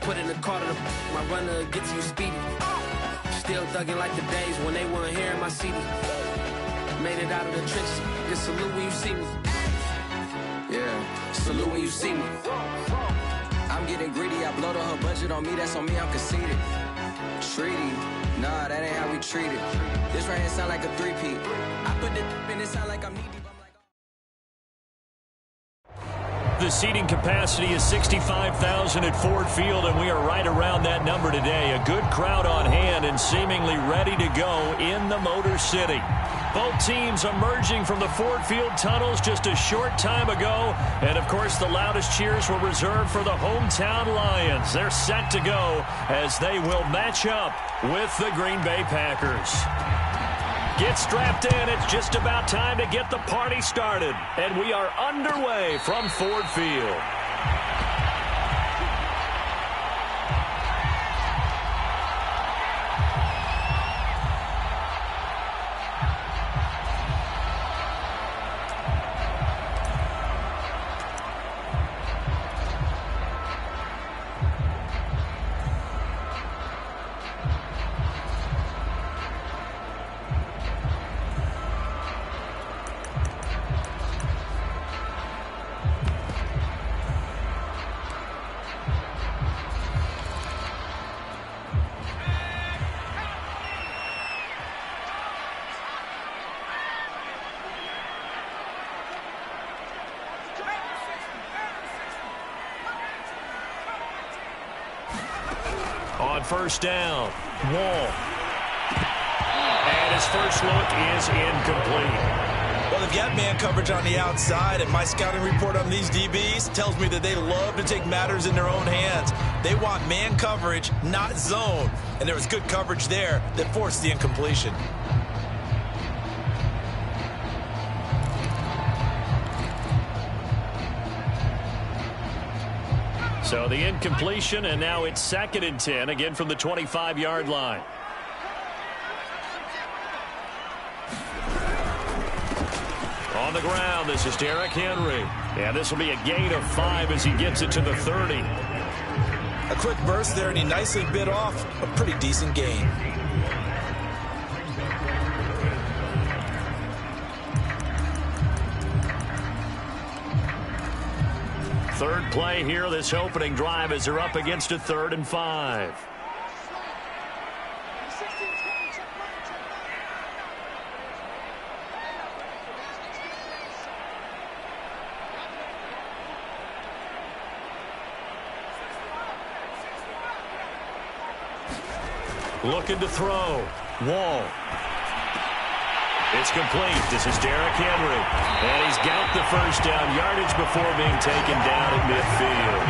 put in the car to my runner gets you speedy. Still thugging like the days when they weren't hearing my CD. Made it out of the trenches. Just salute when you see me. Yeah, salute when you see me. I'm getting greedy. I blow the whole budget on me. That's on me. I'm conceited. Treaty. Nah, that ain't how we treat it. This right here sound like a three-peat. I put it in it sound like I'm knee deep. The seating capacity is 65,000 at Ford Field, and we are right around that number today. A good crowd on hand and seemingly ready to go in the Motor City. Both teams emerging from the Ford Field tunnels just a short time ago. And, of course, the loudest cheers were reserved for the hometown Lions. They're set to go as they will match up with the Green Bay Packers. Get strapped in. It's just about time to get the party started. And we are underway from Ford Field. On first down, Wall. And his first look is incomplete. Well, they've got man coverage on the outside, and my scouting report on these DBs tells me that they love to take matters in their own hands. They want man coverage, not zone. And there was good coverage there that forced the incompletion. So the incompletion, and now it's 2nd and 10, again from the 25-yard line. On the ground, this is Derrick Henry. And this will be a gain of 5 as he gets it to the 30. A quick burst there, and he nicely bit off a pretty decent gain. Third play here, this opening drive, as they're up against a 3rd and 5. Looking to throw. Wall. It's complete. This is Derrick Henry. And he's got the first down yardage before being taken down at midfield.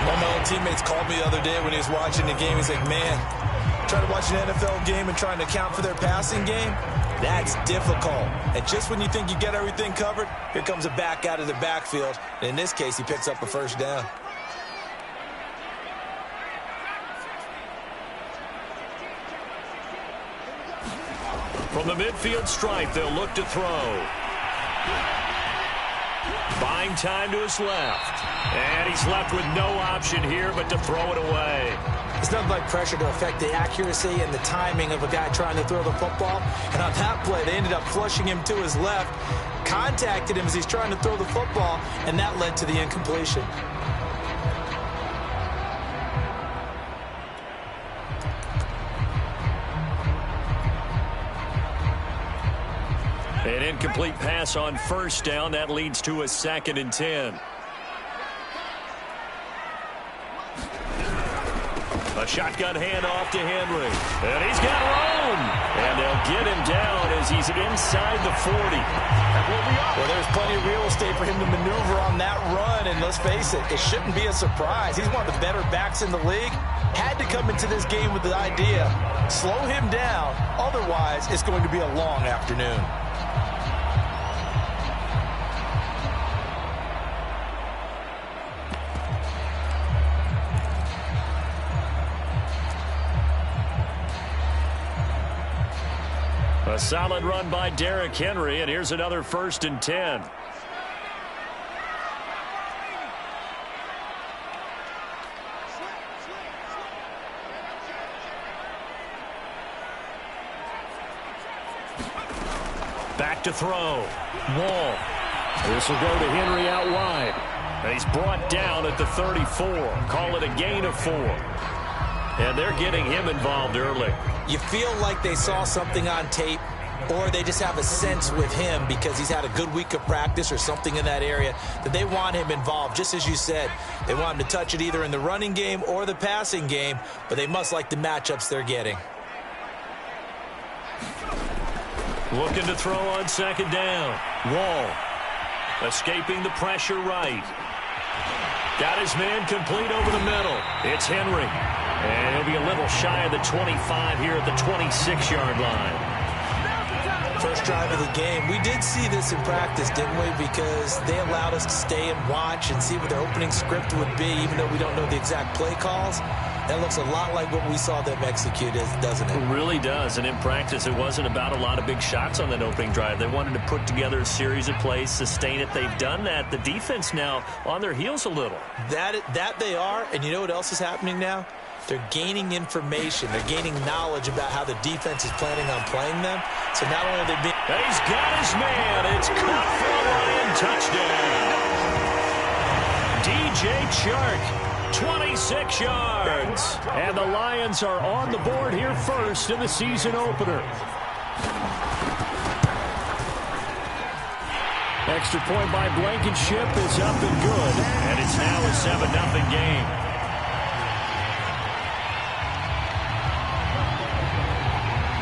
One of my old teammates called me the other day when he was watching the game. He's like, man, trying to watch an NFL game and trying to account for their passing game, that's difficult. And just when you think you get everything covered, here comes a back out of the backfield. And in this case, he picks up a first down. From the midfield stripe, they'll look to throw. Buying time to his left. And he's left with no option here but to throw it away. It's nothing like pressure to affect the accuracy and the timing of a guy trying to throw the football. And on that play, they ended up flushing him to his left, contacted him as he's trying to throw the football, and that led to the incompletion. An incomplete pass on first down. That leads to a 2nd and 10. A shotgun handoff to Henry. And he's got room. And they'll get him down as he's inside the 40. Well, there's plenty of real estate for him to maneuver on that run. And let's face it, it shouldn't be a surprise. He's one of the better backs in the league. Had to come into this game with the idea, slow him down. Otherwise, it's going to be a long afternoon. A solid run by Derrick Henry, and here's another 1st and 10. Back to throw. Wall. This will go to Henry out wide. He's brought down at the 34. Call it a gain of 4. And they're getting him involved early. You feel like they saw something on tape, or they just have a sense with him because he's had a good week of practice or something in that area that they want him involved. Just as you said, they want him to touch it either in the running game or the passing game, but they must like the matchups they're getting. Looking to throw on second down. Wall. Escaping the pressure right. Got his man complete over the middle. It's Henry. And he'll be a little shy of the 25 here at the 26-yard line. First drive of the game. We did see this in practice, didn't we? Because they allowed us to stay and watch and see what their opening script would be, even though we don't know the exact play calls. That looks a lot like what we saw them execute, doesn't it? It really does. And in practice, it wasn't about a lot of big shots on that opening drive. They wanted to put together a series of plays, sustain it. They've done that. The defense now on their heels a little. That they are. And you know what else is happening now? They're gaining information. They're gaining knowledge about how the defense is planning on playing them. So not only are they being... He's got his man. It's caught for a Lion touchdown. DJ Chark, 26 yards. And the Lions are on the board here first in the season opener. Extra point by Blankenship is up and good. And it's now a 7-0 game.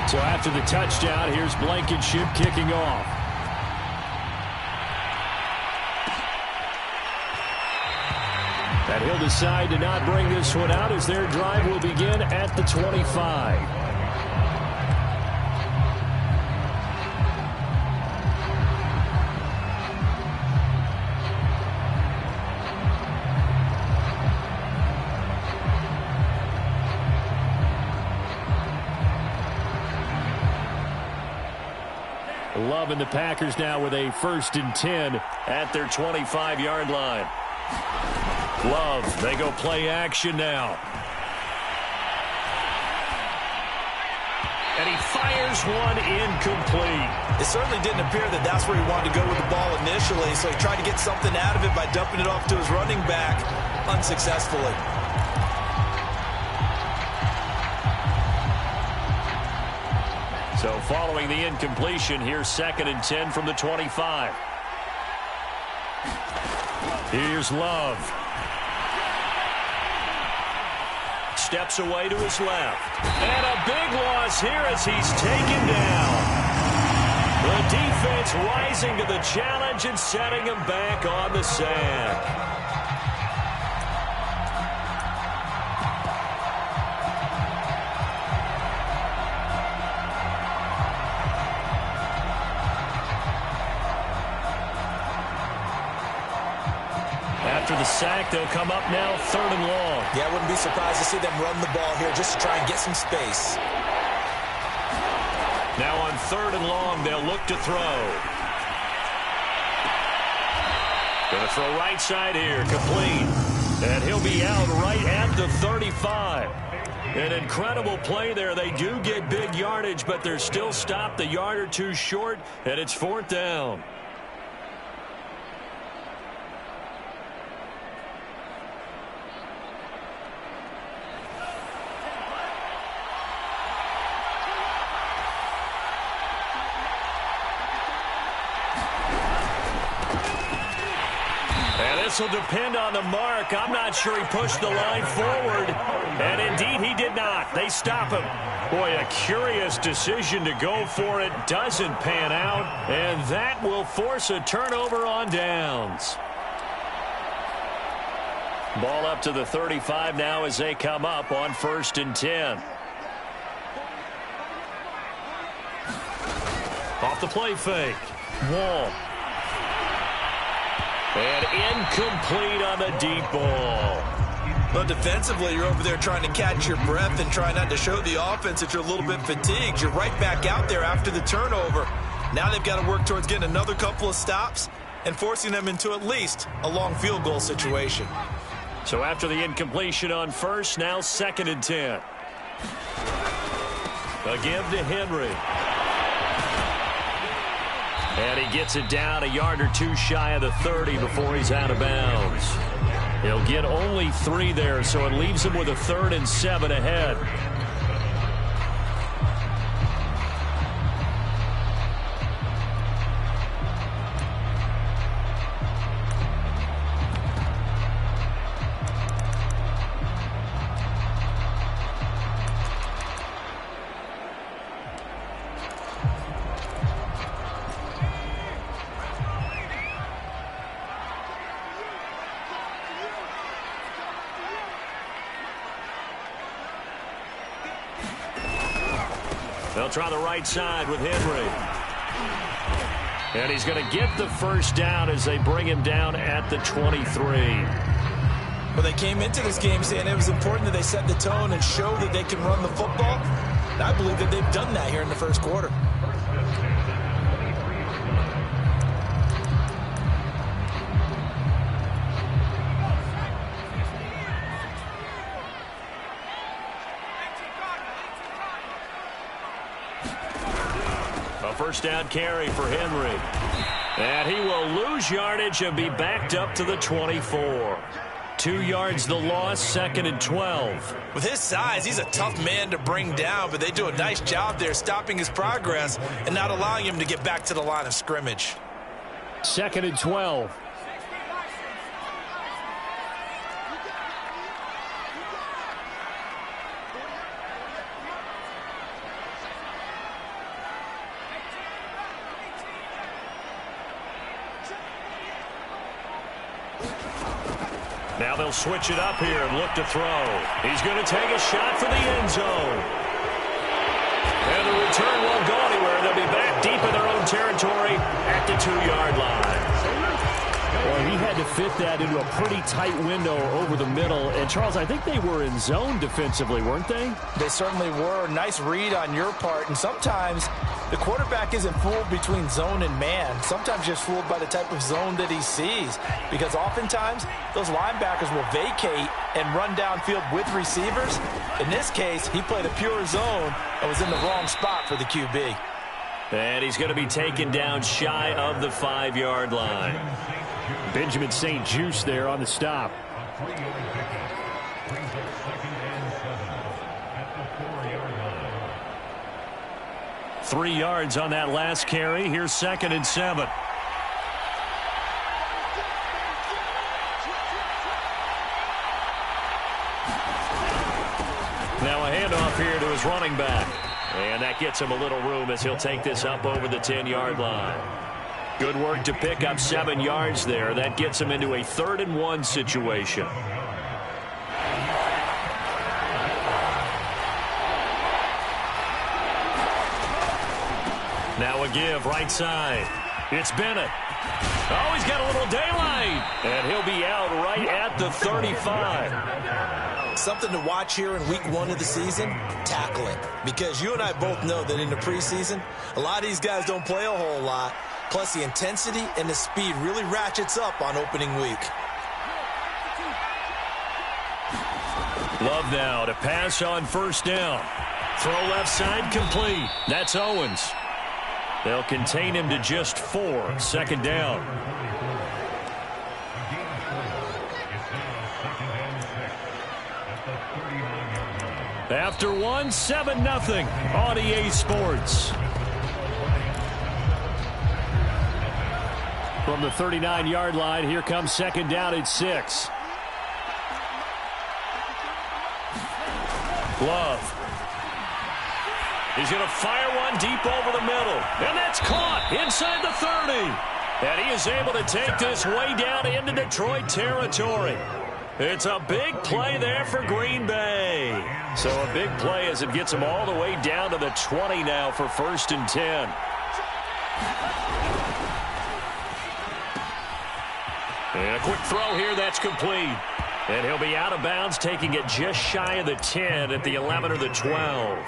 So after the touchdown, here's Blankenship kicking off. And he'll decide to not bring this one out as their drive will begin at the 25. Love and the Packers now with a 1st and 10 at their 25-yard line. Love, they go play action now. And he fires one incomplete. It certainly didn't appear that that's where he wanted to go with the ball initially, so he tried to get something out of it by dumping it off to his running back unsuccessfully. So following the incompletion, here's 2nd and 10 from the 25. Here's Love. Steps away to his left. And a big loss here as he's taken down. The defense rising to the challenge and setting him back on the sack. After the sack, they'll come up now 3rd and long. Yeah, I wouldn't be surprised to see them run the ball here just to try and get some space. Now on 3rd and long, they'll look to throw. Going to throw right side here, complete. And he'll be out right at the 35. An incredible play there. They do get big yardage, but they're still stopped a yard or two short, and it's 4th down. This will depend on the mark. I'm not sure he pushed the line forward. And indeed, he did not. They stop him. Boy, a curious decision to go for it. Doesn't pan out. And that will force a turnover on downs. Ball up to the 35 now as they come up on 1st and 10. Off the play fake. Wall. And incomplete on the deep ball. Well, defensively, you're over there trying to catch your breath and try not to show the offense that you're a little bit fatigued. You're right back out there after the turnover. Now they've got to work towards getting another couple of stops and forcing them into at least a long field goal situation. So after the incompletion on 1st, now 2nd and 10. A give to Henry. And he gets it down a yard or two shy of the 30 before he's out of bounds. He'll get only 3 there, so it leaves him with a 3rd and 7 ahead. They'll try the right side with Henry. And he's going to get the first down as they bring him down at the 23. Well, they came into this game saying it was important that they set the tone and show that they can run the football. And I believe that they've done that here in the first quarter. First down carry for Henry. And he will lose yardage and be backed up to the 24. 2 yards the loss, 2nd and 12. With his size, he's a tough man to bring down, but they do a nice job there stopping his progress and not allowing him to get back to the line of scrimmage. 2nd and 12. Now they'll switch it up here and look to throw. He's going to take a shot for the end zone. And the return won't go anywhere. They'll be back deep in their own territory at the 2-yard line. Well, he had to fit that into a pretty tight window over the middle. And, Charles, I think they were in zone defensively, weren't they? They certainly were. Nice read on your part. And sometimes the quarterback isn't fooled between zone and man. Sometimes just fooled by the type of zone that he sees. Because oftentimes, those linebackers will vacate and run downfield with receivers. In this case, he played a pure zone and was in the wrong spot for the QB. And he's going to be taken down shy of the 5-yard line. Benjamin St. Juste there on the stop. Three yards on that last carry. Here's 2nd and 7. Now a handoff here to his running back. And that gets him a little room as he'll take this up over the 10-yard line. Good work to pick up 7 yards there. That gets him into a 3rd and 1 situation. Now a give right side. It's Bennett. Oh, he's got a little daylight. And he'll be out right at the 35. Something to watch here in week 1 of the season, tackling. Because you and I both know that in the preseason, a lot of these guys don't play a whole lot. Plus, the intensity and the speed really ratchets up on opening week. Love now to pass on first down. Throw left side complete. That's Owens. They'll contain him to just 4. 2nd down. After 1, 7-0 on EA Sports. From the 39-yard line, here comes 2nd down at 6. Love. He's going to fire one deep over the middle. And that's caught inside the 30. And he is able to take this way down into Detroit territory. It's a big play there for Green Bay. So a big play as it gets him all the way down to the 20 now for 1st and 10. And a quick throw here, that's complete. And he'll be out of bounds, taking it just shy of the 10 at the 11 or the 12.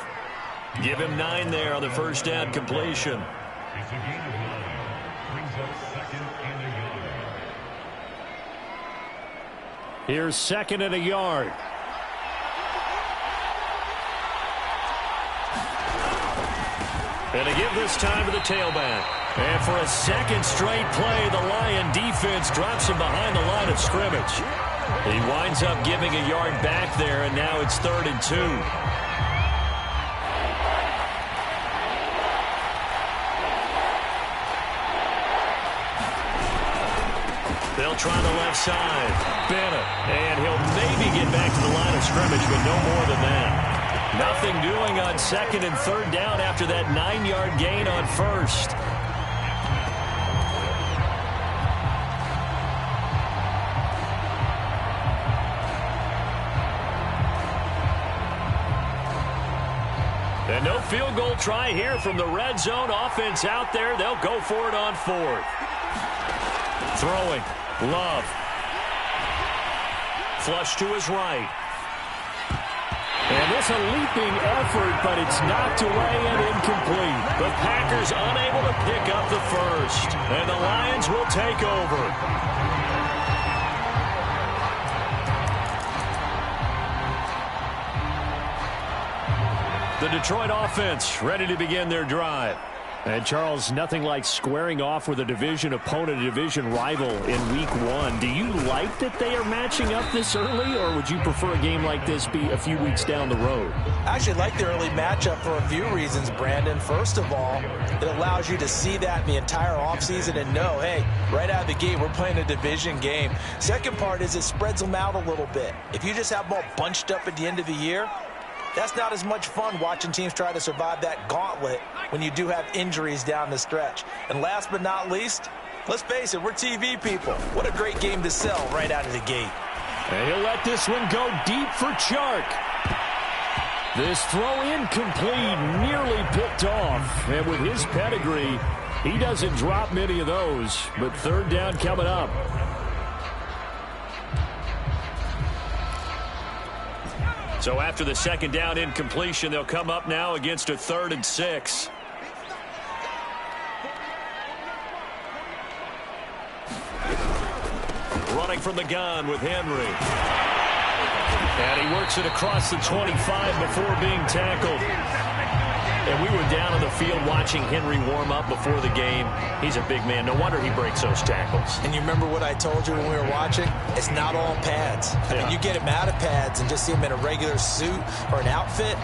Give him 9 there on the first down completion. Here's 2nd and a yard. And a give this time to the tailback. And for a second straight play, the Lion defense drops him behind the line of scrimmage. He winds up giving a yard back there, and now it's 3rd and 2. They'll try the left side. Bennett. And he'll maybe get back to the line of scrimmage, but no more than that. Nothing doing on 2nd and 3rd down after that 9-yard gain on 1st. And no field goal try here from the red zone. Offense out there. They'll go for it on 4th. Throwing. Love. Flush to his right. And this a leaping effort, but it's knocked away and incomplete. The Packers unable to pick up the first. And the Lions will take over. The Detroit offense ready to begin their drive. And, Charles, nothing like squaring off with a division opponent, a division rival in Week 1. Do you like that they are matching up this early, or would you prefer a game like this be a few weeks down the road? I actually like the early matchup for a few reasons, Brandon. First of all, it allows you to see that the entire offseason and know, hey, right out of the gate, we're playing a division game. Second part is it spreads them out a little bit. If you just have them all bunched up at the end of the year, that's not as much fun watching teams try to survive that gauntlet when you do have injuries down the stretch. And last but not least, let's face it, we're TV people. What a great game to sell right out of the gate. And he'll let this one go deep for Chark. This throw incomplete, nearly picked off. And with his pedigree, he doesn't drop many of those. But 3rd down coming up. So after the 2nd down incompletion, they'll come up now against a 3rd and 6. Running from the gun with Henry. And he works it across the 25 before being tackled. And we were down on the field watching Henry warm up before the game. He's a big man. No wonder he breaks those tackles. And you remember what I told you when we were watching? It's not all pads. I mean, you get him out of pads and just see him in a regular suit or an outfit.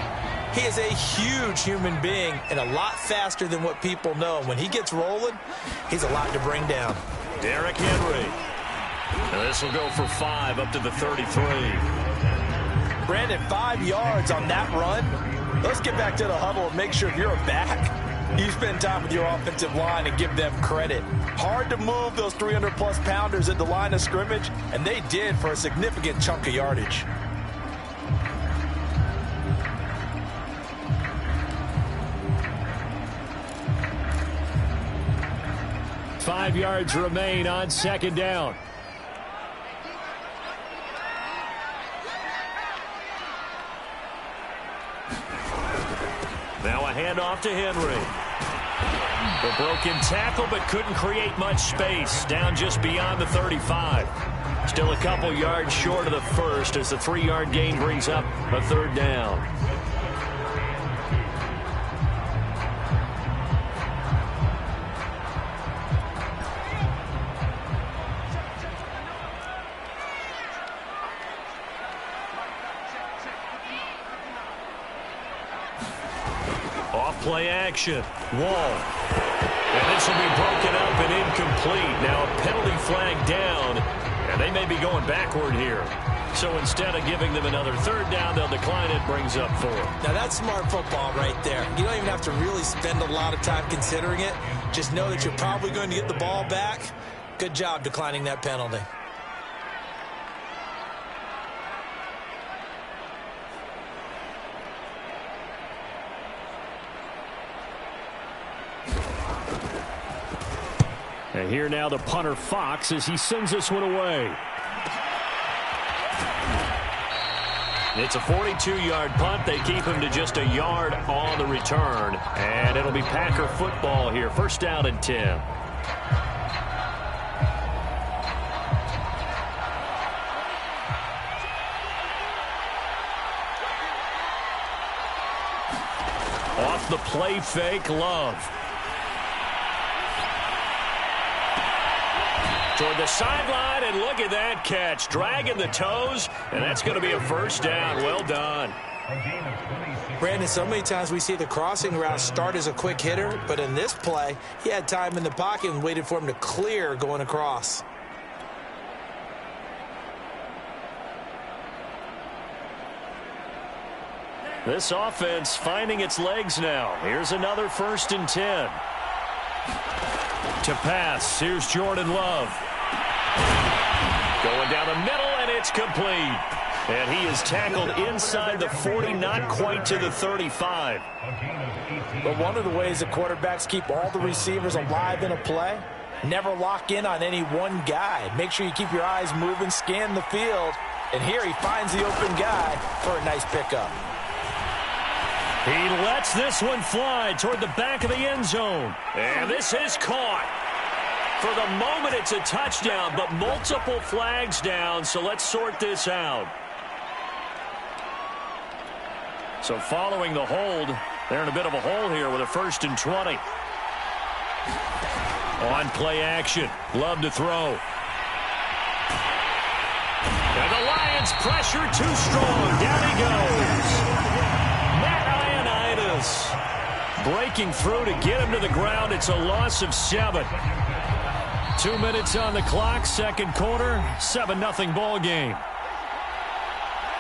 He is a huge human being and a lot faster than what people know. When he gets rolling, he's a lot to bring down. Derrick Henry. And this will go for 5 up to the 33. Brandon, 5 yards on that run. Let's get back to the huddle and make sure if you're a back, you spend time with your offensive line and give them credit. Hard to move those 300-plus pounders at the line of scrimmage, and they did for a significant chunk of yardage. Five yards remain on 2nd down. Now a handoff to Henry. The broken tackle, but couldn't create much space. Down just beyond the 35. Still a couple yards short of the first as the 3-yard gain brings up a 3rd down. Play action. Wall. And this will be broken up and incomplete. Now a penalty flag down, and they may be going backward here. So instead of giving them another 3rd down, they'll decline it, brings up 4. Now that's smart football right there. You don't even have to really spend a lot of time considering it. Just know that you're probably going to get the ball back. Good job declining that penalty. And here now the punter Fox as he sends this one away. It's a 42-yard punt. They keep him to just a yard on the return. And it'll be Packer football here. 1st down and 10. Off the play fake, Love. toward the sideline, and look at that catch. Dragging the toes, and that's going to be a first down. Well done. Brandon, so many times we see the crossing route start as a quick hitter, but in this play, he had time in the pocket and waited for him to clear going across. This offense finding its legs now. Here's another 1st and 10. To pass, here's Jordan Love. Going down the middle, and it's complete. And he is tackled inside the 40, not quite to the 35. But one of the ways that quarterbacks keep all the receivers alive in a play, never lock in on any one guy. Make sure you keep your eyes moving, scan the field. And here he finds the open guy for a nice pickup. He lets this one fly toward the back of the end zone. And this is caught. For the moment, it's a touchdown, but multiple flags down, so let's sort this out. So following the hold, they're in a bit of a hole here with a 1st and 20. On play action, Love to throw. And the Lions pressure too strong. Down he goes. Breaking through to get him to the ground. It's a loss of 7. 2 minutes on the clock, second quarter, 7-0 ball game.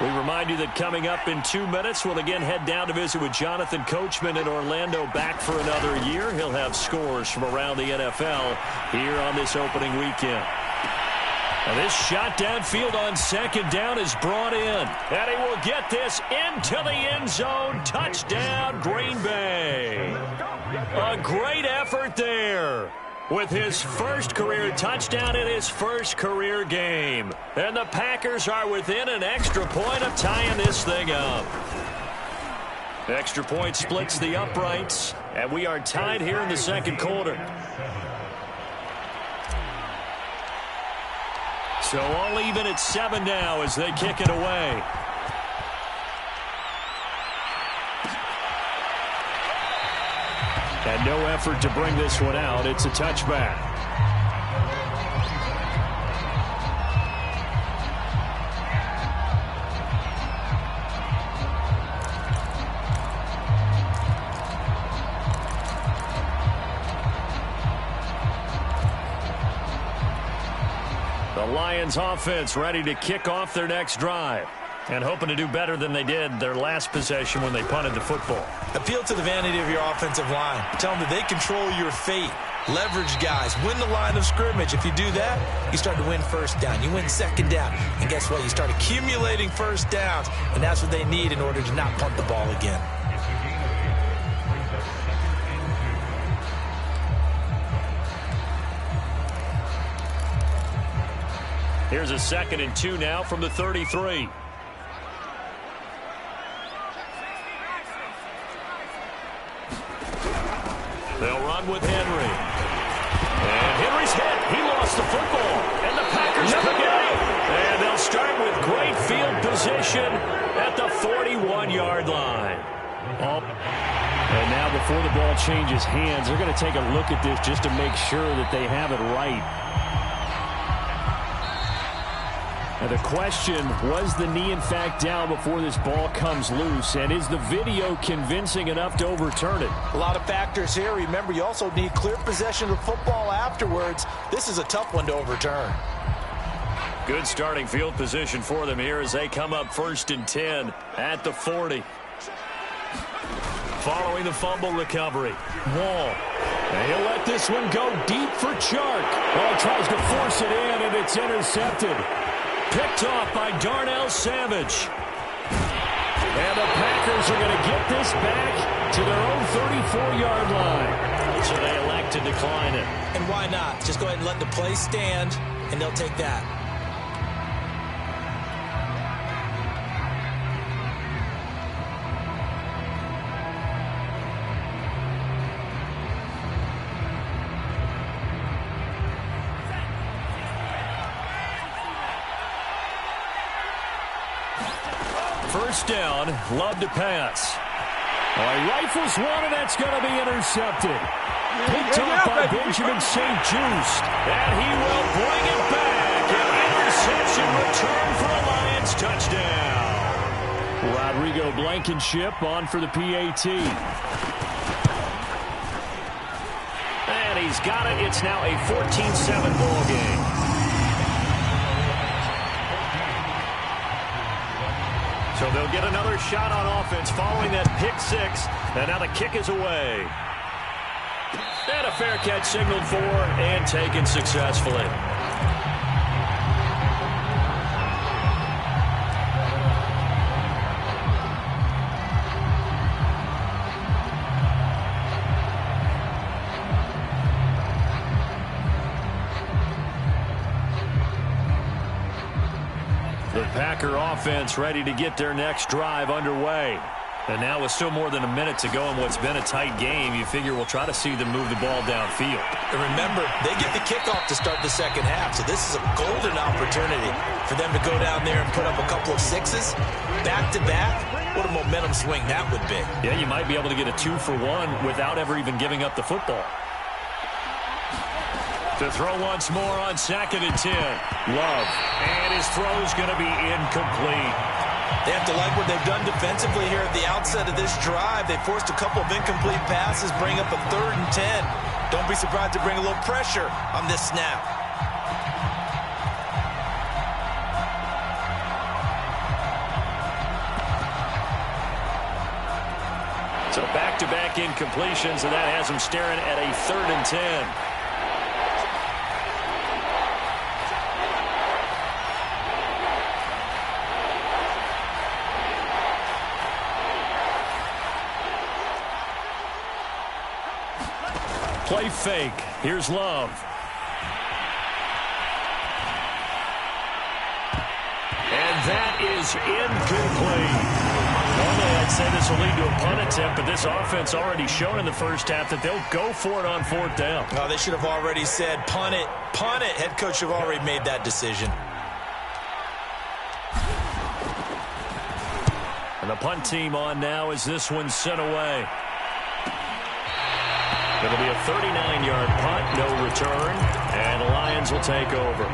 We remind you that coming up in 2 minutes, we'll again head down to visit with Jonathan Coachman in Orlando, back for another year. He'll have scores from around the NFL here on this opening weekend. And this shot downfield on 2nd down is brought in. And he will get this into the end zone. Touchdown, Green Bay. A great effort there with his first career touchdown in his first career game. And the Packers are within an extra point of tying this thing up. Extra point splits the uprights, and we are tied here in the second quarter. So all even at 7 now as they kick it away. And no effort to bring this one out. It's a touchback. The Lions offense ready to kick off their next drive. And hoping to do better than they did their last possession when they punted the football. Appeal to the vanity of your offensive line. Tell them that they control your fate. Leverage guys. Win the line of scrimmage. If you do that, you start to win 1st down. You win 2nd down. And guess what? You start accumulating 1st downs. And that's what they need in order to not punt the ball again. Here's a 2nd and 2 now from the 33. They'll run with Henry. And Henry's hit. He lost the football. And the Packers pick it up. And they'll start with great field position at the 41-yard line. And now before the ball changes hands, they're going to take a look at this just to make sure that they have it right. And the question, was the knee in fact down before this ball comes loose? And is the video convincing enough to overturn it? A lot of factors here. Remember, you also need clear possession of the football afterwards. This is a tough one to overturn. Good starting field position for them here as they come up 1st and 10 at the 40. Following the fumble recovery, Wall. And he'll let this one go deep for Chark. Oh, tries to force it in, and it's intercepted. Picked off by Darnell Savage. And the Packers are going to get this back to their own 34-yard line. So they elect to decline it. And why not? Just go ahead and let the play stand, and they'll take that. First down, Love to pass. Oh, he rifles one, and that's going to be intercepted. Picked off by Benjamin St. Just. And he will bring it back. An interception return for a Lions touchdown. Rodrigo Blankenship on for the PAT. And he's got it. It's now a 14-7 ball game. So they'll get another shot on offense following that pick six. And now the kick is away. And a fair catch signaled for and taken successfully. The Packer offense ready to get their next drive underway. And now with still more than a minute to go in what's been a tight game, you figure we'll try to see them move the ball downfield. And remember, they get the kickoff to start the second half, so this is a golden opportunity for them to go down there and put up a couple of sixes back-to-back. What a momentum swing that would be. Yeah, you might be able to get a 2-for-1 without ever even giving up the football. To throw once more on 2nd and 10. Love. And his throw's going to be incomplete. They have to like what they've done defensively here at the outset of this drive. They forced a couple of incomplete passes, bring up a 3rd and 10. Don't be surprised to bring a little pressure on this snap. So back-to-back incompletions, and that has them staring at a 3rd and 10. Play fake. Here's Love. And that is incomplete. Normally I'd say this will lead to a punt attempt, but this offense already shown in the first half that they'll go for it on 4th down. Oh, they should have already said, punt it, punt it. Head coach have already made that decision. And the punt team on now as this one's sent away. It'll be a 39-yard punt, no return, and the Lions will take over.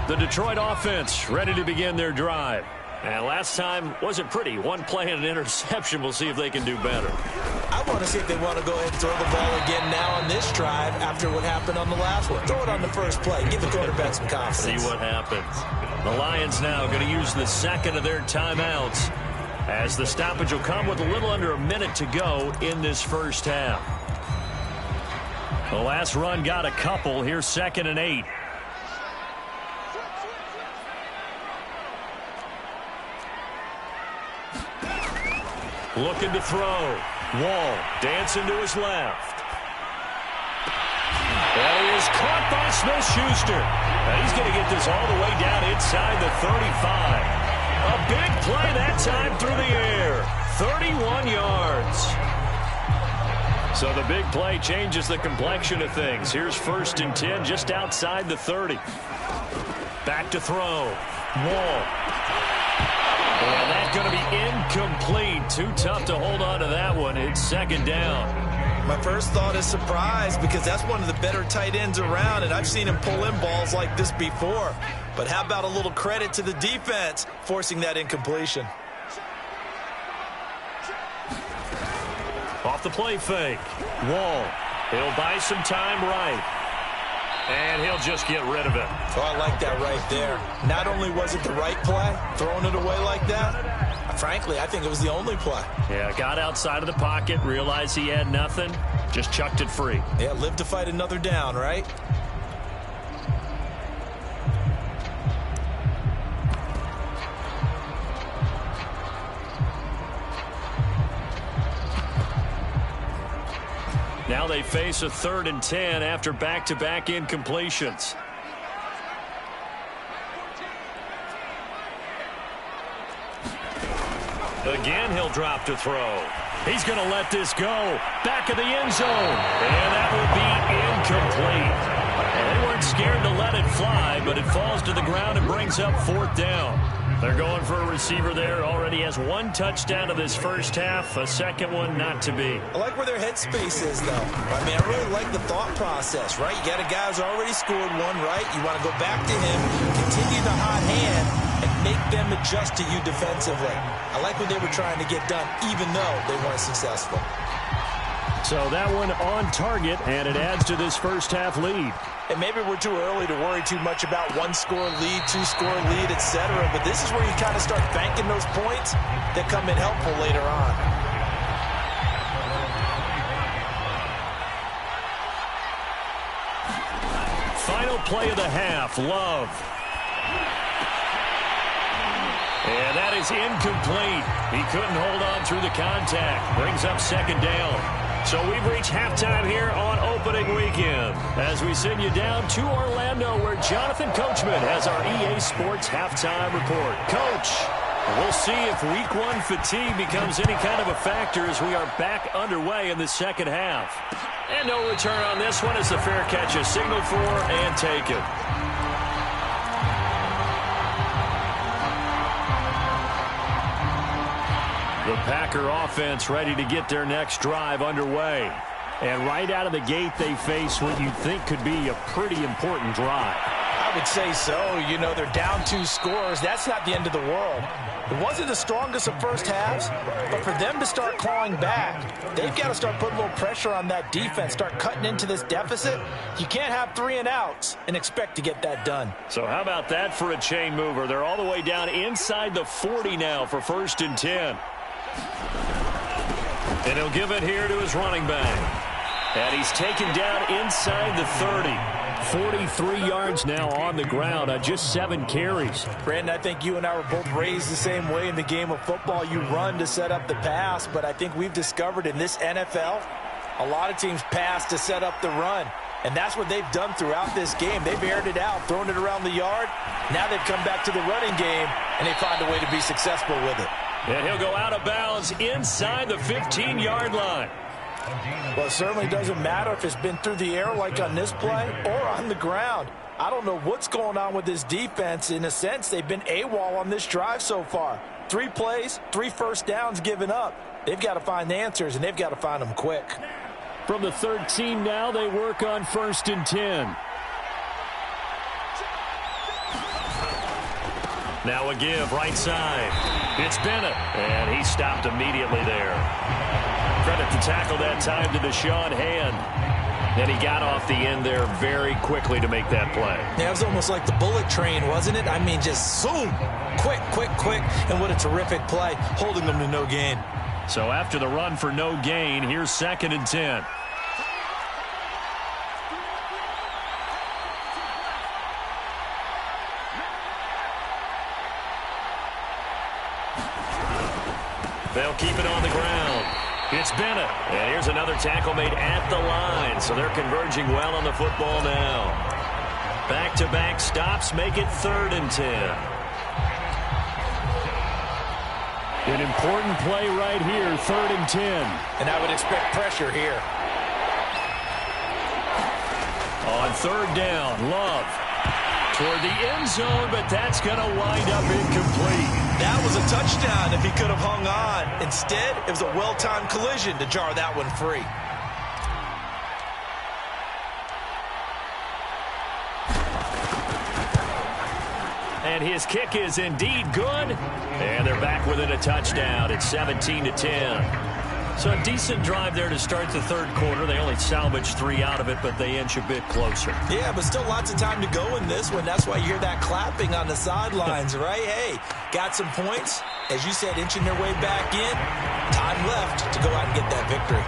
The Detroit offense ready to begin their drive. And last time wasn't pretty. One play and an interception. We'll see if they can do better. I want to see if they want to go ahead and throw the ball again now on this drive after what happened on the last one. Throw it on the first play. Give the quarterback some confidence. See what happens. The Lions now going to use the second of their timeouts as the stoppage will come with a little under a minute to go in this first half. The last run got a couple. Here's 2nd and 8. Looking to throw. Wall dancing to his left. And he is caught by Smith-Schuster. And he's going to get this all the way down inside the 35. A big play that time through the air. 31 yards. So the big play changes the complexion of things. Here's 1st and 10 just outside the 30. Back to throw. Wall. And that's going to be incomplete. Too tough to hold on to that one. It's 2nd down. My first thought is surprise because that's one of the better tight ends around, and I've seen him pull in balls like this before. But how about a little credit to the defense forcing that incompletion? Off the play fake. Wall. He'll buy some time right. And he'll just get rid of it. Oh, I like that right there. Not only was it the right play, throwing it away like that, frankly, I think it was the only play. Yeah, got outside of the pocket, realized he had nothing, just chucked it free. Yeah, live to fight another down, right? Now they face a 3rd and 10 after back-to-back incompletions. Again, he'll drop to throw. He's going to let this go. Back of the end zone. And that will be incomplete. And they weren't scared to let it fly, but it falls to the ground and brings up 4th down. They're going for a receiver there. Already has 1 touchdown of this first half. A second one not to be. I like where their headspace is, though. I mean, I really like the thought process, right? You got a guy who's already scored one, right? You want to go back to him, continue the hot hand, and make them adjust to you defensively. I like what they were trying to get done, even though they weren't successful. So that one on target, and it adds to this first half lead. And maybe we're too early to worry too much about 1-score lead, 2-score lead, etc. But this is where you kind of start banking those points that come in helpful later on. Final play of the half, Love. And that is incomplete. He couldn't hold on through the contact. Brings up 2nd down. So we've reached halftime here on opening weekend as we send you down to Orlando where Jonathan Coachman has our EA Sports halftime report. Coach, we'll see if week 1 fatigue becomes any kind of a factor as we are back underway in the second half. And no return on this one as the fair catch is signaled for and taken. The Packer offense ready to get their next drive underway. And right out of the gate, they face what you think could be a pretty important drive. I would say so. You know, they're down 2 scores. That's not the end of the world. It wasn't the strongest of first halves, but for them to start clawing back, they've got to start putting a little pressure on that defense, start cutting into this deficit. You can't have 3 and outs and expect to get that done. So how about that for a chain mover? They're all the way down inside the 40 now for 1st and 10. And he'll give it here to his running back. And he's taken down inside the 30. 43 yards now on the ground on just 7 carries. Brandon, I think you and I were both raised the same way in the game of football. You run to set up the pass, but I think we've discovered in this NFL, a lot of teams pass to set up the run. And that's what they've done throughout this game. They've aired it out, thrown it around the yard. Now they've come back to the running game, and they find a way to be successful with it. And he'll go out of bounds inside the 15-yard line. Well, it certainly doesn't matter if it's been through the air like on this play or on the ground. I don't know what's going on with this defense. In a sense, they've been AWOL on this drive so far. 3 plays, 3 first downs given up. They've got to find the answers, and they've got to find them quick. From the 13 now, they work on 1st and 10. Now a give, right side. It's Bennett, and he stopped immediately there. Credit the tackle that time to Deshaun Hand. And he got off the end there very quickly to make that play. Yeah, it was almost like the bullet train, wasn't it? I mean, just zoom. Quick, quick, quick. And what a terrific play, holding them to no gain. So after the run for no gain, here's 2nd and 10. They'll keep it on the ground. It's Bennett. And here's another tackle made at the line. So they're converging well on the football now. Back-to-back stops make it 3rd and 10. An important play right here, 3rd and 10. And I would expect pressure here. On 3rd down, Love toward the end zone, but that's going to wind up incomplete. That was a touchdown if he could have hung on. Instead, it was a well-timed collision to jar that one free. And his kick is indeed good. And they're back within a touchdown. It's 17-10. So a decent drive there to start the 3rd quarter. They only salvaged 3 out of it, but they inch a bit closer. Yeah, but still lots of time to go in this one. That's why you hear that clapping on the sidelines, right? Hey, got some points. As you said, inching their way back in. Time left to go out and get that victory.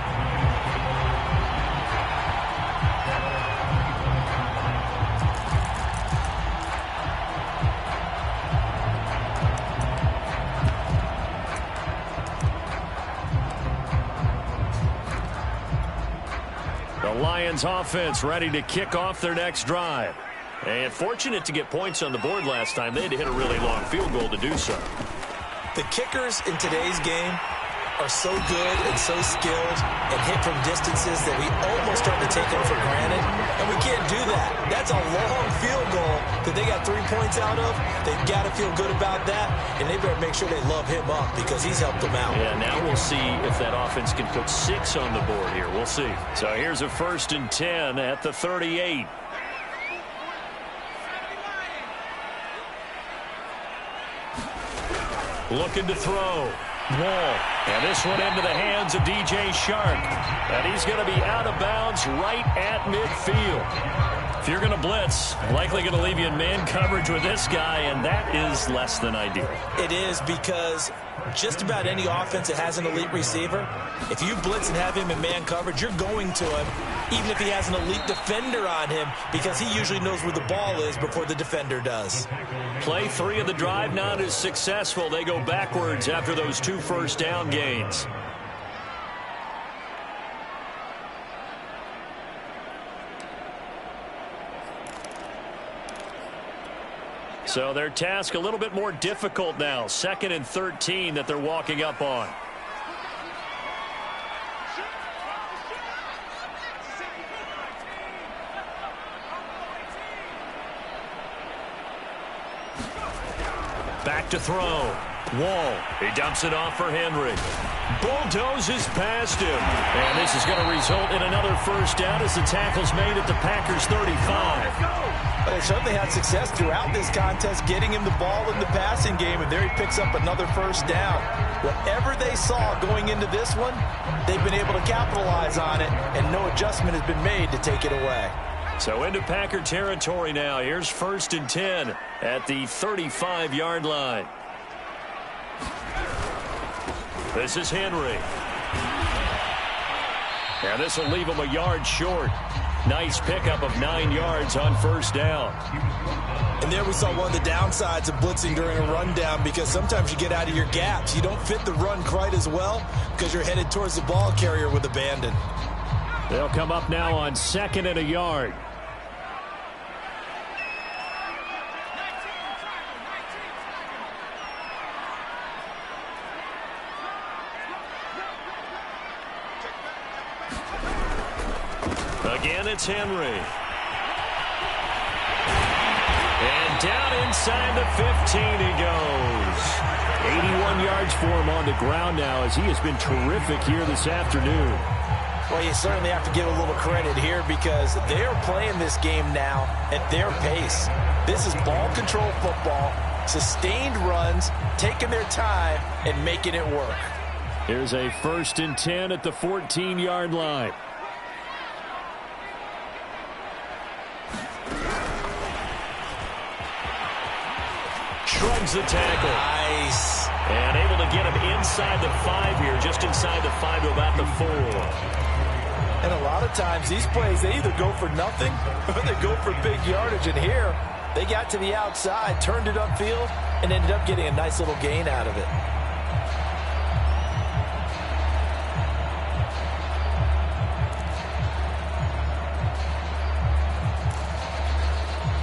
The Lions offense ready to kick off their next drive. And fortunate to get points on the board last time. They had to hit a really long field goal to do so. The kickers in today's game are so good and so skilled and hit from distances that we almost start to take them for granted. And we can't do that. That's a long field goal that they got 3 points out of. They've got to feel good about that, and they better make sure they love him up because he's helped them out. Yeah, now we'll see if that offense can put 6 on the board here. We'll see. So here's a 1st and 10 at the 38. Looking to throw. Wall. And this one into the hands of DJ Shark. And he's going to be out of bounds right at midfield. If you're going to blitz, likely going to leave you in man coverage with this guy, and that is less than ideal. It is, because just about any offense that has an elite receiver, if you blitz and have him in man coverage, you're going to him, even if he has an elite defender on him, because he usually knows where the ball is before the defender does. Play 3 of the drive not as successful. They go backwards after those 2 first down gains. So their task a little bit more difficult now. 2nd and 13 that they're walking up on. Back to throw. Wall. He dumps it off for Henry. Bulldozes past him. And this is going to result in another first down as the tackle's made at the Packers 35. They certainly had success throughout this contest getting him the ball in the passing game, and there he picks up another first down. Whatever they saw going into this one, they've been able to capitalize on it, and no adjustment has been made to take it away. So into Packer territory now. Here's 1st and 10 at the 35-yard line. This is Henry. And this will leave him a yard short. Nice pickup of 9 yards on first down. And there we saw one of the downsides of blitzing during a rundown, because sometimes you get out of your gaps. You don't fit the run quite as well because you're headed towards the ball carrier with abandon. They'll come up now on 2nd and a yard. Again, it's Henry. And down inside the 15 he goes. 81 yards for him on the ground now, as he has been terrific here this afternoon. Well, you certainly have to give a little credit here, because they are playing this game now at their pace. This is ball control football, sustained runs, taking their time and making it work. Here's a 1st and 10 at the 14-yard line. Shrugs the tackle. Nice. And able to get him inside the 5 here, just inside the 5 to about the 4. And a lot of times these plays, they either go for nothing or they go for big yardage. And here, they got to the outside, turned it upfield, and ended up getting a nice little gain out of it.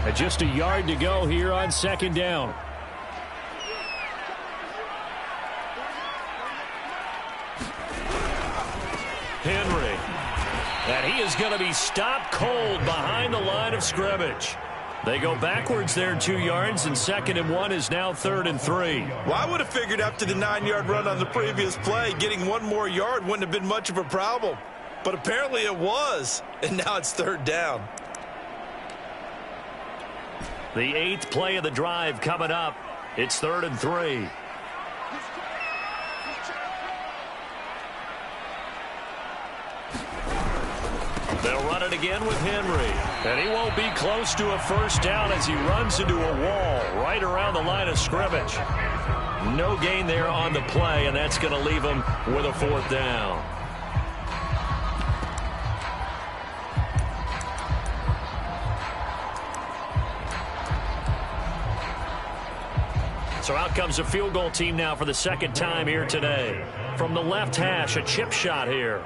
And just a yard to go here on 2nd down. Henry. And he is going to be stopped cold behind the line of scrimmage. They go backwards there 2 yards, and 2nd and 1 is now 3rd and 3. Well, I would have figured after the 9-yard run on the previous play, getting 1 more yard wouldn't have been much of a problem. But apparently it was, and now it's 3rd down. The 8th play of the drive coming up. It's 3rd and 3. They'll run it again with Henry. And he won't be close to a first down as he runs into a wall right around the line of scrimmage. No gain there on the play, and that's going to leave him with a 4th down. So out comes a field goal team now for the 2nd time here today. From the left hash, a chip shot here.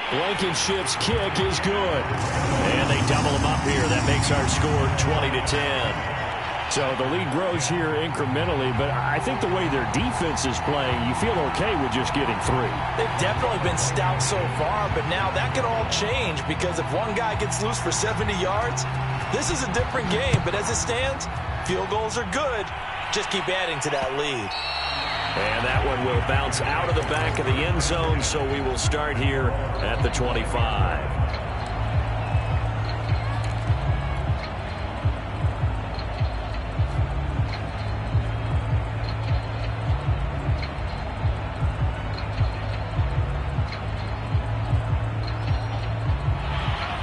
Blankenship's kick is good. And they double him up here. That makes our score 20-10. So the lead grows here incrementally, but I think the way their defense is playing, you feel okay with just getting 3. They've definitely been stout so far, but now that could all change because if one guy gets loose for 70 yards, this is a different game. But as it stands, field goals are good. Just keep adding to that lead. And that one will bounce out of the back of the end zone, so we will start here at the 25.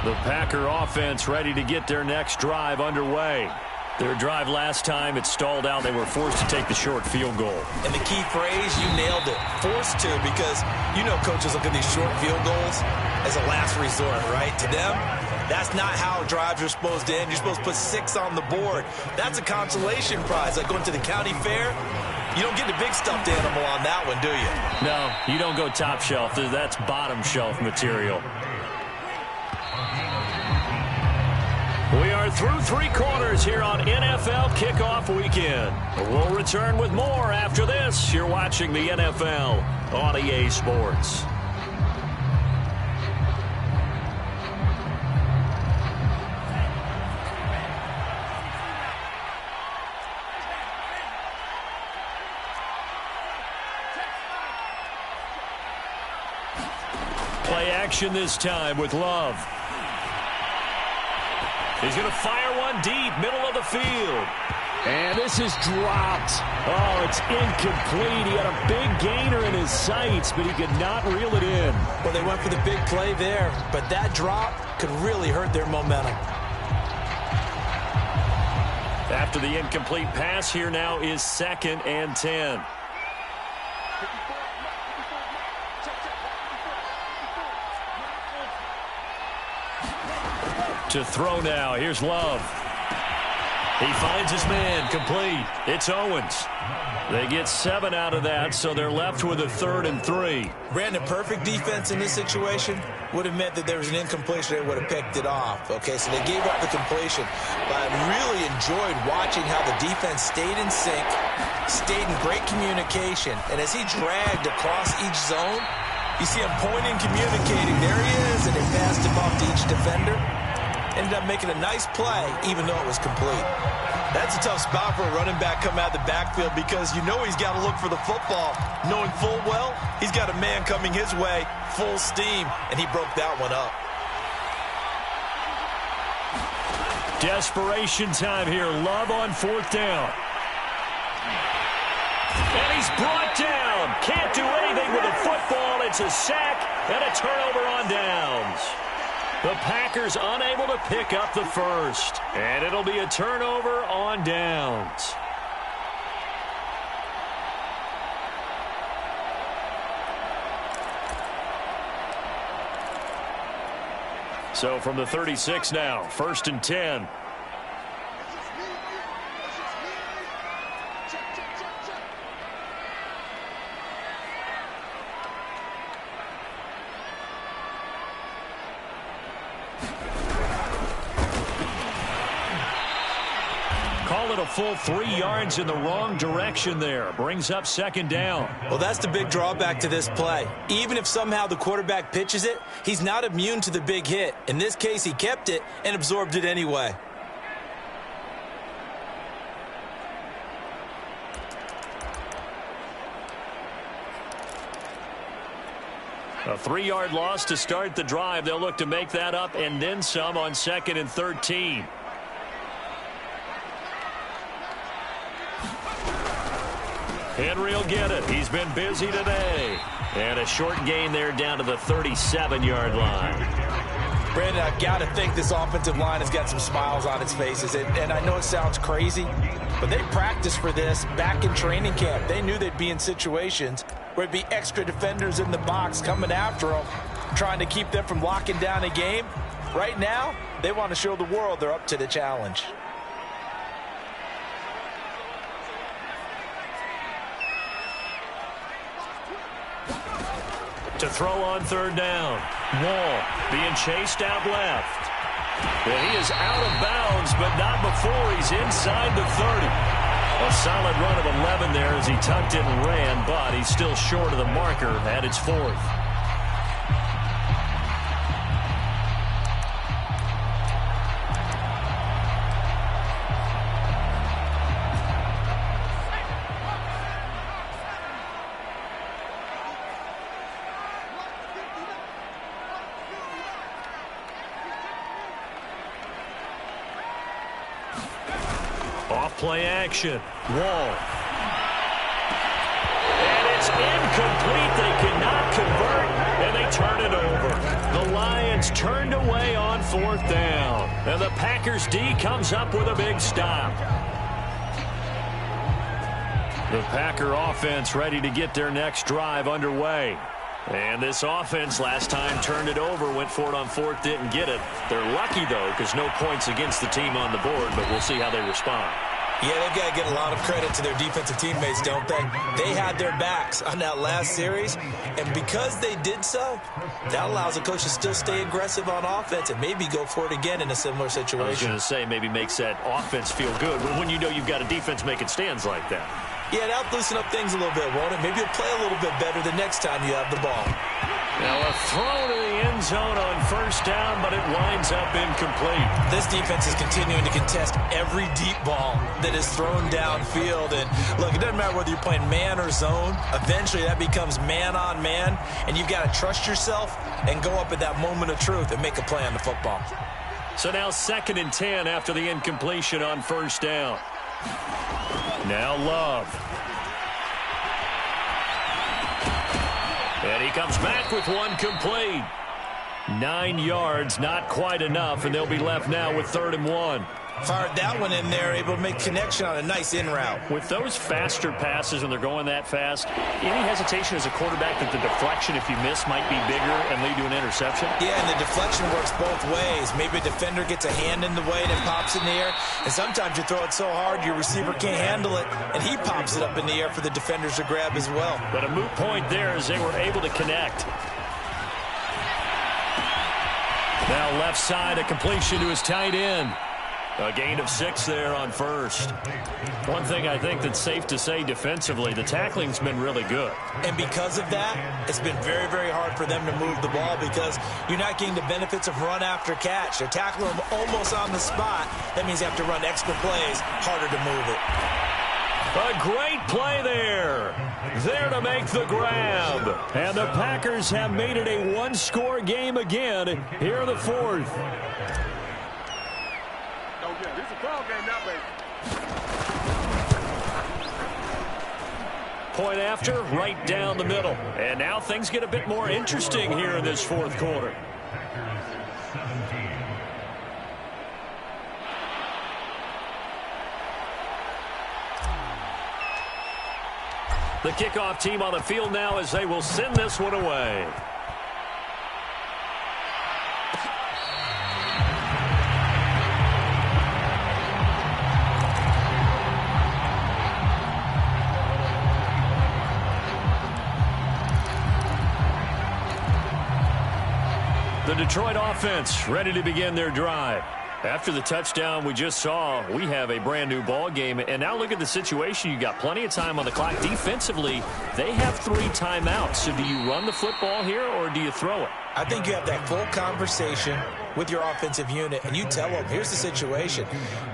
The Packer offense ready to get their next drive underway. Their drive last time, it stalled out. They were forced to take the short field goal. And the key phrase, you nailed it. Forced to, because you know coaches look at these short field goals as a last resort, right? To them, that's not how drives are supposed to end. You're supposed to put 6 on the board. That's a consolation prize, like going to the county fair. You don't get the big stuffed animal on that one, do you? No, you don't go top shelf. That's bottom shelf material. We are through 3 quarters here on NFL Kickoff Weekend. We'll return with more after this. You're watching the NFL on EA Sports. Play action this time with Love. He's going to fire one deep, middle of the field. And this is dropped. Oh, it's incomplete. He had a big gainer in his sights, but he could not reel it in. Well, they went for the big play there, but that drop could really hurt their momentum. After the incomplete pass, here now is 2nd and 10. To throw now. Here's Love. He finds his man. Complete. It's Owens. They get 7 out of that, so they're left with a 3rd and 3. Brandon, perfect defense in this situation would have meant that there was an incompletion. They would have picked it off. Okay, so they gave up the completion. But I really enjoyed watching how the defense stayed in sync, stayed in great communication. And as he dragged across each zone, you see him pointing, communicating. There he is, and they passed him off to each defender. Ended up making a nice play, even though it was complete. That's a tough spot for a running back coming out of the backfield because you know he's got to look for the football, knowing full well he's got a man coming his way, full steam, and he broke that one up. Desperation time here. Love on 4th down. And he's brought down. Can't do anything with the football. It's a sack and a turnover on downs. The Packers unable to pick up the first. And it'll be a turnover on downs. So from the 36 now, 1st and 10. Call it a full 3 yards in the wrong direction there. Brings up 2nd down. Well, that's the big drawback to this play. Even if somehow the quarterback pitches it, he's not immune to the big hit. In this case, he kept it and absorbed it anyway. A 3-yard loss to start the drive. They'll look to make that up and then some on 2nd and 13. Henry will get it. He's been busy today. And a short gain there down to the 37-yard line. Brandon, I've got to think this offensive line has got some smiles on its faces. And I know it sounds crazy, but they practiced for this back in training camp. They knew they'd be in situations where it'd be extra defenders in the box coming after them, trying to keep them from locking down a game. Right now, they want to show the world they're up to the challenge. To throw on 3rd down. Wall being chased out left. Well, he is out of bounds, but not before he's inside the 30. A solid run of 11 there as he tucked it and ran, but he's still short of the marker at its 4th. Play action. Wall. And it's incomplete. They cannot convert, and they turn it over. The Lions turned away on 4th down. And the Packers D comes up with a big stop. The Packer offense ready to get their next drive underway. And this offense last time turned it over, went for it on 4th, didn't get it. They're lucky, though, because no points against the team on the board, but we'll see how they respond. Yeah, they've got to get a lot of credit to their defensive teammates, don't they? They had their backs on that last series, and because they did so, that allows the coach to still stay aggressive on offense and maybe go for it again in a similar situation. I was going to say maybe makes that offense feel good when you know you've got a defense making stands like that. Yeah, that'll loosen up things a little bit, won't it? Maybe you'll play a little bit better the next time you have the ball. Now a throw to the end zone on 1st down, but it winds up incomplete. This defense is continuing to contest every deep ball that is thrown downfield. And look, it doesn't matter whether you're playing man or zone. Eventually that becomes man on man, and you've got to trust yourself and go up at that moment of truth and make a play on the football. So now 2nd and 10 after the incompletion on 1st down. Now Love. And he comes back with one complete. 9 yards, not quite enough, and they'll be left now with 3rd and 1. Fired that one in there, able to make connection on a nice in route. With those faster passes when they're going that fast, any hesitation as a quarterback that the deflection, if you miss, might be bigger and lead to an interception? Yeah, and the deflection works both ways. Maybe a defender gets a hand in the way and it pops in the air, and sometimes you throw it so hard your receiver can't handle it, and he pops it up in the air for the defenders to grab as well. But a moot point there as they were able to connect. Now left side, a completion to his tight end. A gain of 6 there on 1st. One thing I think that's safe to say defensively, the tackling's been really good. And because of that, it's been very, very hard for them to move the ball because you're not getting the benefits of run after catch. They're tackling them almost on the spot. That means you have to run extra plays, harder to move it. A great play there. There to make the grab. And the Packers have made it a one-score game again here in the 4th. Point after, right down the middle. And now things get a bit more interesting here in this 4th quarter. The kickoff team on the field now as they will send this one away. The Detroit offense ready to begin their drive. After the touchdown we just saw, we have a brand new ball game. And now look at the situation. You got plenty of time on the clock. Defensively, they have 3 timeouts. So do you run the football here or do you throw it? I think you have that full conversation with your offensive unit, and you tell them, here's the situation.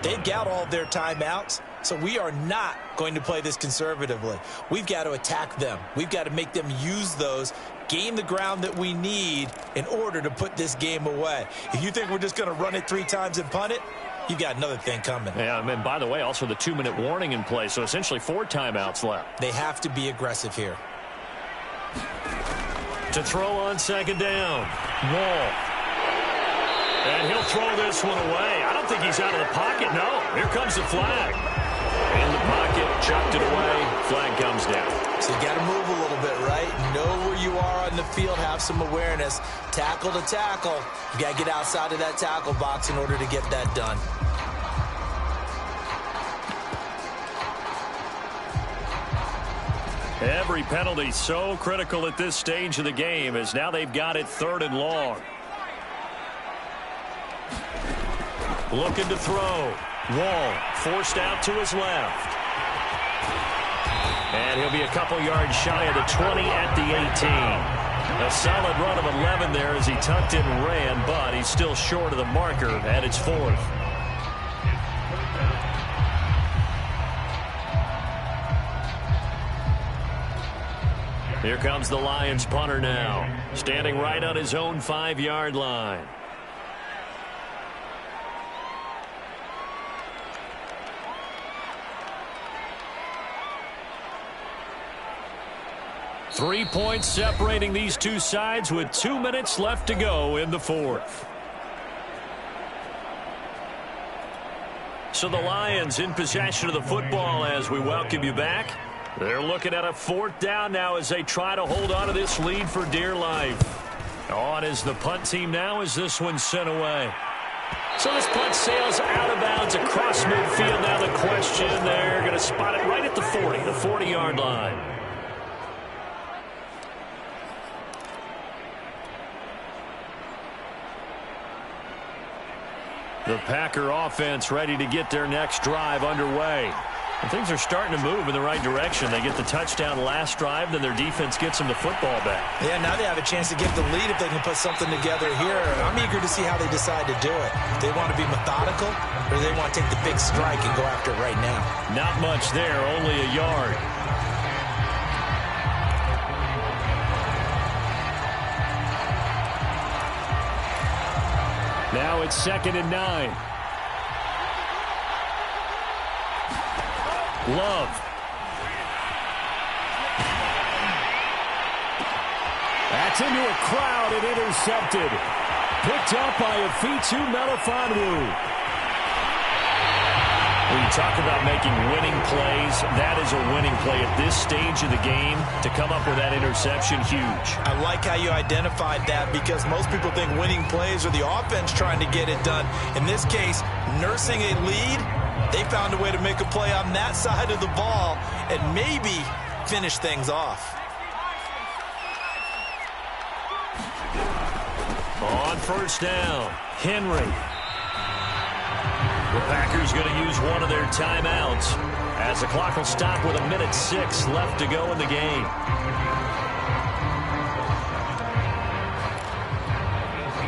They've got all their timeouts, so we are not going to play this conservatively. We've got to attack them. We've got to make them use those, gain the ground that we need in order to put this game away. If you think we're just going to run it 3 times and punt it, you've got another thing coming. Yeah, and by the way, also the 2-minute warning in play, so essentially 4 timeouts left. They have to be aggressive here. To throw on 2nd down. Wall. And he'll throw this one away. I don't think he's out of the pocket. No, here comes the flag. In the pocket, chucked it away. Flag comes down. So you got to move a little bit, right? Know where you are on the field. Have some awareness. Tackle to tackle. You got to get outside of that tackle box in order to get that done. Every penalty so critical at this stage of the game as now they've got it 3rd and long. Looking to throw. Wall forced out to his left. And he'll be a couple yards shy of the 20 at the 18. A solid run of 11 there as he tucked it and ran, but he's still short of the marker, and it's 4th. Here comes the Lions punter now, standing right on his own 5-yard line. Three points separating these two sides with 2 minutes left to go in the 4th. So the Lions in possession of the football as we welcome you back. They're looking at a 4th down now as they try to hold on to this lead for dear life. On is the punt team now as this one's sent away. So this punt sails out of bounds across midfield. Now the question, they're going to spot it right at the 40, the 40-yard line. The Packer offense ready to get their next drive underway. And things are starting to move in the right direction. They get the touchdown last drive, then their defense gets them the football back. Yeah, now they have a chance to get the lead if they can put something together here. I'm eager to see how they decide to do it. They want to be methodical, or they want to take the big strike and go after it right now. Not much there, only a yard. Now it's 2nd and 9. Love. That's into a crowd and intercepted. Picked up by Afitu Melifonwu. When you talk about making winning plays, that is a winning play at this stage of the game. To come up with that interception, huge. I like how you identified that because most people think winning plays are the offense trying to get it done. In this case, nursing a lead, they found a way to make a play on that side of the ball and maybe finish things off. On 1st down, Henry. The Packers going to use one of their timeouts as the clock will stop with 1:06 left to go in the game.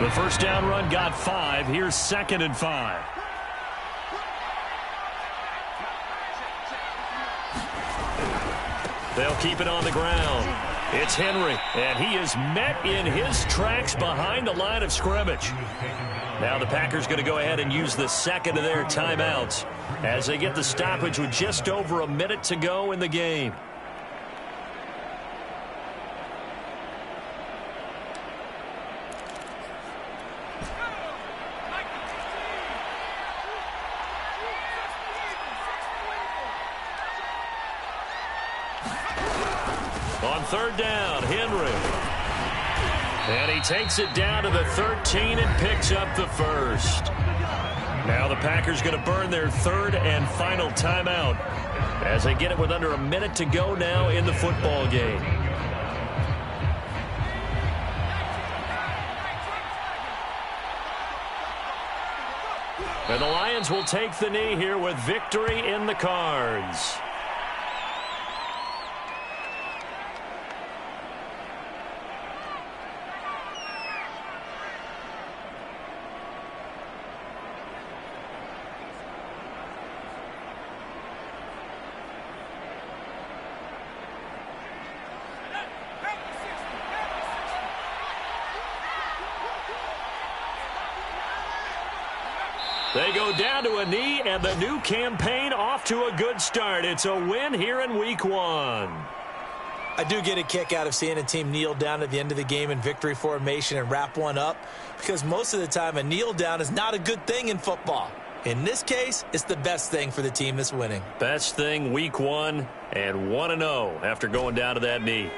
The 1st down run got 5. Here's 2nd and 5. They'll keep it on the ground. It's Henry, and he is met in his tracks behind the line of scrimmage. Now the Packers going to go ahead and use the 2nd of their timeouts as they get the stoppage with just over a minute to go in the game. On 3rd down, Henry. And he takes it down to the 13 and picks up the 1st. Now the Packers going to burn their 3rd and final timeout as they get it with under a minute to go now in the football game. And the Lions will take the knee here with victory in the cards. They go down to a knee, and the new campaign off to a good start. It's a win here in Week 1. I do get a kick out of seeing a team kneel down at the end of the game in victory formation and wrap one up, because most of the time a kneel down is not a good thing in football. In this case, it's the best thing for the team that's winning. Best thing Week 1 and 1-0 after going down to that knee.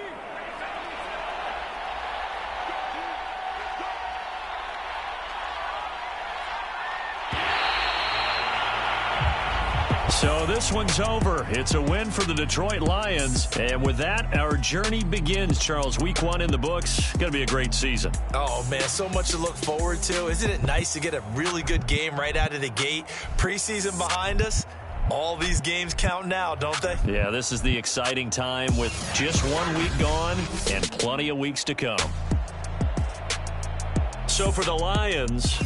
So this one's over. It's a win for the Detroit Lions. And with that, our journey begins, Charles. Week 1 in the books. Going to be a great season. Oh, man, so much to look forward to. Isn't it nice to get a really good game right out of the gate? Preseason behind us. All these games count now, don't they? Yeah, this is the exciting time with just 1 week gone and plenty of weeks to come. So for the Lions,